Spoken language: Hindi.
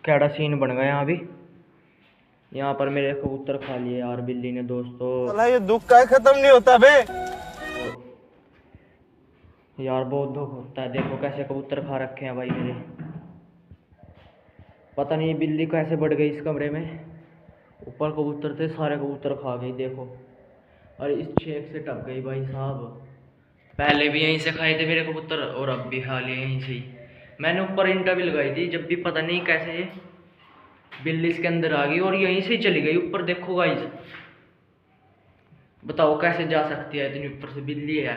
कैड़ा सीन बन गया यहाँ भी। यहाँ पर मेरे कबूतर खा लिए यार बिल्ली ने दोस्तों। साला ये दुख का खत्म नहीं होता बे। यार बहुत दुख होता है, देखो कैसे कबूतर खा रखे हैं भाई मेरे। पता नहीं बिल्ली कैसे बढ़ गई इस कमरे में। ऊपर कबूतर थे, सारे कबूतर खा गई देखो। और इस छेक से टप गई भाई साहब। पहले भी यहीं से खाए थे मेरे कबूतर और अब भी खा लिए यहीं से ही। मैंने ऊपर ईंटा भी लगाई थी, जब भी पता नहीं कैसे बिल्ली इसके अंदर आ गई और यहीं से ही चली गई ऊपर। देखो गाइस, बताओ कैसे जा सकती है इतनी ऊपर से बिल्ली है।